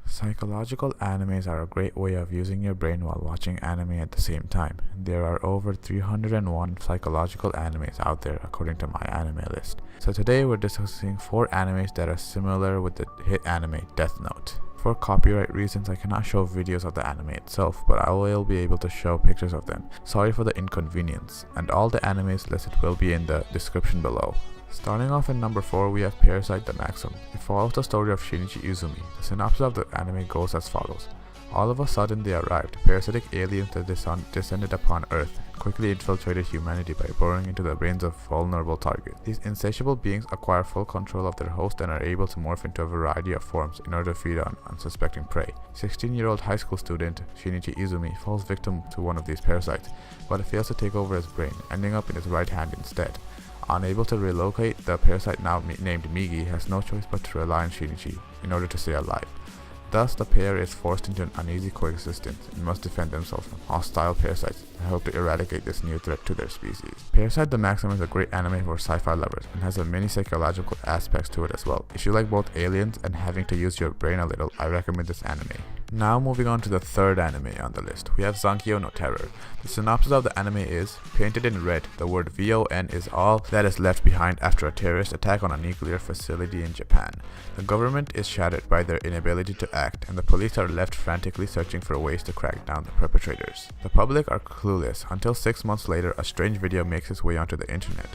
Psychological animes are a great way of using your brain while watching anime at the same time. There are over 301 psychological animes out there according to my anime list. So today we're discussing 4 animes that are similar with the hit anime Death Note. For copyright reasons, I cannot show videos of the anime itself, but I will be able to show pictures of them. Sorry for the inconvenience, and all the animes listed will be in the description below. Starting off in number 4, we have Parasite the Maxim. It follows the story of Shinichi Izumi. The synopsis of the anime goes as follows. All of a sudden they arrived, parasitic aliens that descended upon Earth and quickly infiltrated humanity by boring into the brains of vulnerable targets. These insatiable beings acquire full control of their host and are able to morph into a variety of forms in order to feed on unsuspecting prey. 16-year-old high school student Shinichi Izumi falls victim to one of these parasites, but it fails to take over his brain, ending up in his right hand instead. Unable to relocate, the parasite, now named Migi, has no choice but to rely on Shinichi in order to stay alive. Thus, the pair is forced into an uneasy coexistence and must defend themselves from hostile parasites and help to eradicate this new threat to their species. Parasite the Maxim is a great anime for sci-fi lovers and has many psychological aspects to it as well. If you like both aliens and having to use your brain a little, I recommend this anime. Now moving on to the third anime on the list, we have Zankyou No Terror. The synopsis of the anime is, painted in red, the word VON is all that is left behind after a terrorist attack on a nuclear facility in Japan. The government is shattered by their inability to act, and the police are left frantically searching for ways to crack down the perpetrators. The public are clueless until 6 months later a strange video makes its way onto the internet.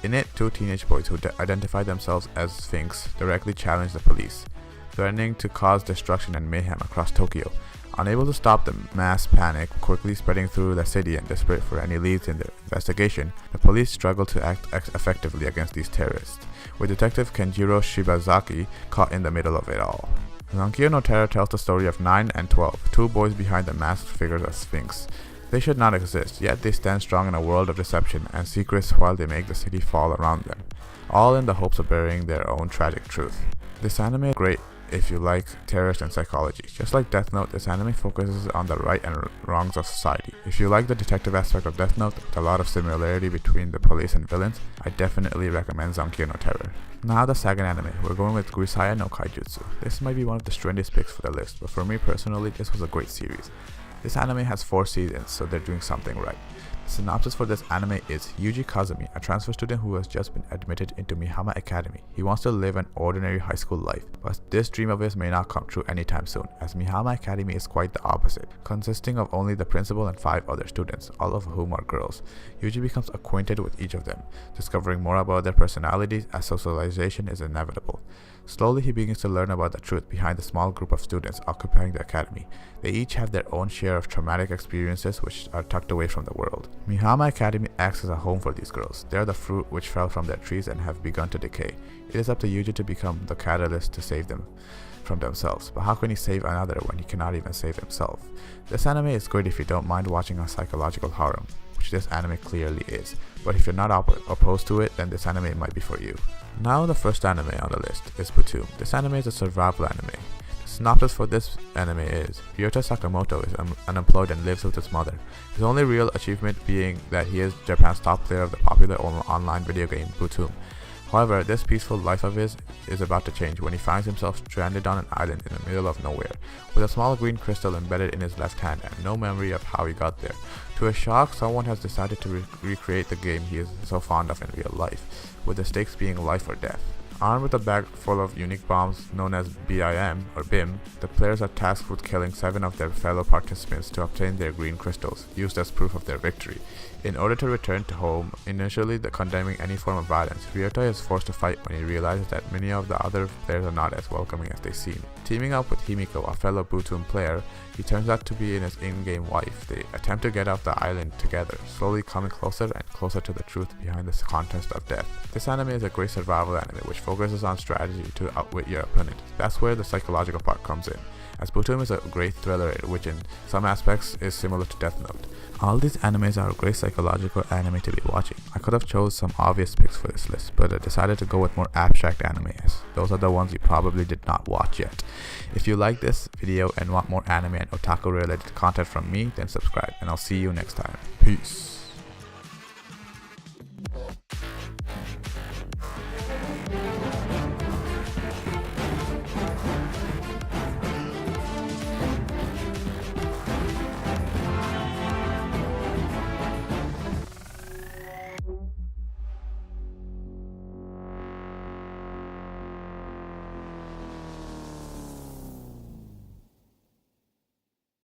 In it, 2 teenage boys who identify themselves as Sphinx directly challenge the police, threatening to cause destruction and mayhem across Tokyo. Unable to stop the mass panic quickly spreading through the city and desperate for any leads in their investigation, the police struggle to act effectively against these terrorists, with Detective Kenjiro Shibazaki caught in the middle of it all. Zankyou No Terror tells the story of 9 and 12, 2 boys behind the masked figures of Sphinx. They should not exist, yet they stand strong in a world of deception and secrets while they make the city fall around them, all in the hopes of burying their own tragic truth. This anime is great if you like terrorists and psychology. Just like Death Note, this anime focuses on the right and wrongs of society. If you like the detective aspect of Death Note, with a lot of similarity between the police and villains, I definitely recommend Zankyou No Terror. Now the second anime, we're going with Grisaia No Kaijitsu. This might be one of the trendiest picks for the list, but for me personally, this was a great series. This anime has 4 seasons, so they're doing something right. The synopsis for this anime is Yuji Kazumi, a transfer student who has just been admitted into Mihama Academy. He wants to live an ordinary high school life, but this dream of his may not come true anytime soon, as Mihama Academy is quite the opposite, consisting of only the principal and 5 other students, all of whom are girls. Yuji becomes acquainted with each of them, discovering more about their personalities as socialization is inevitable. Slowly he begins to learn about the truth behind the small group of students occupying the academy. They each have their own share of traumatic experiences which are tucked away from the world. Mihama Academy acts as a home for these girls. They are the fruit which fell from their trees and have begun to decay. It is up to Yuji to become the catalyst to save them from themselves, but how can he save another when he cannot even save himself? This anime is good if you don't mind watching a psychological horror, which this anime clearly is, but if you're not opposed to it, then this anime might be for you. Now the first anime on the list is Btoom. This anime is a survival anime. The synopsis for this anime is, Ryota Sakamoto is unemployed and lives with his mother. His only real achievement being that he is Japan's top player of the popular online video game Btoom. However, this peaceful life of his is about to change when he finds himself stranded on an island in the middle of nowhere, with a small green crystal embedded in his left hand and no memory of how he got there. To his shock, someone has decided to recreate the game he is so fond of in real life, with the stakes being life or death. Armed with a bag full of unique bombs known as BIM or BIM, the players are tasked with killing 7 of their fellow participants to obtain their green crystals, used as proof of their victory. In order to return to home, initially condemning any form of violence, Ryota is forced to fight when he realizes that many of the other players are not as welcoming as they seem. Teaming up with Himiko, a fellow Btoom player, he turns out to be his in-game wife. They attempt to get off the island together, slowly coming closer and closer to the truth behind this contest of death. This anime is a great survival anime which focuses on strategy to outwit your opponent. That's where the psychological part comes in, as Btoom is a great thriller which in some aspects is similar to Death Note. All these animes are a great psychological anime to be watching. I could have chose some obvious picks for this list, but I decided to go with more abstract animes. Those are the ones you probably did not watch yet. If you like this video and want more anime and otaku related content from me, then subscribe, and I'll see you next time. Peace.